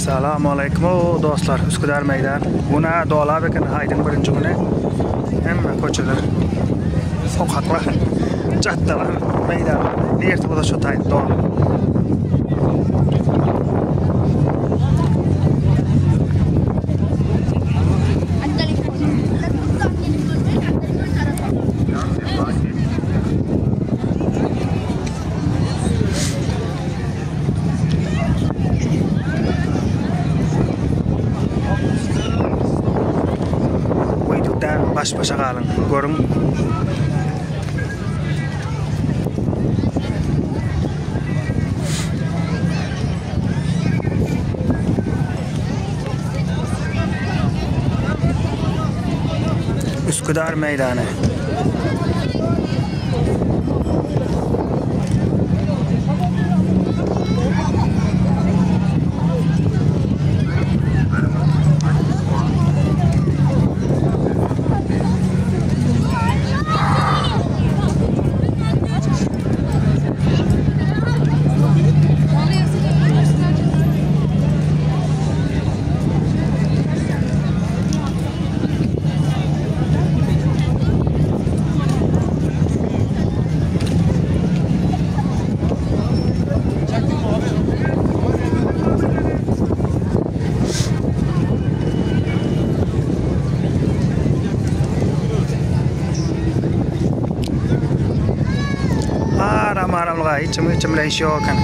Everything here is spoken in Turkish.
Assalomu alaykum do'stlar. Üsküdar meydan. Buna Doğal Bekin haydın birinci güne. Hamma ko'chalar, sokaklar, caddalar, meydan. Nerede bu da şu taydı Doğal. Baş başa kalın. Görün. Üsküdar Meydanı. Maram-maram lagi, cemil-cemil isyo kan.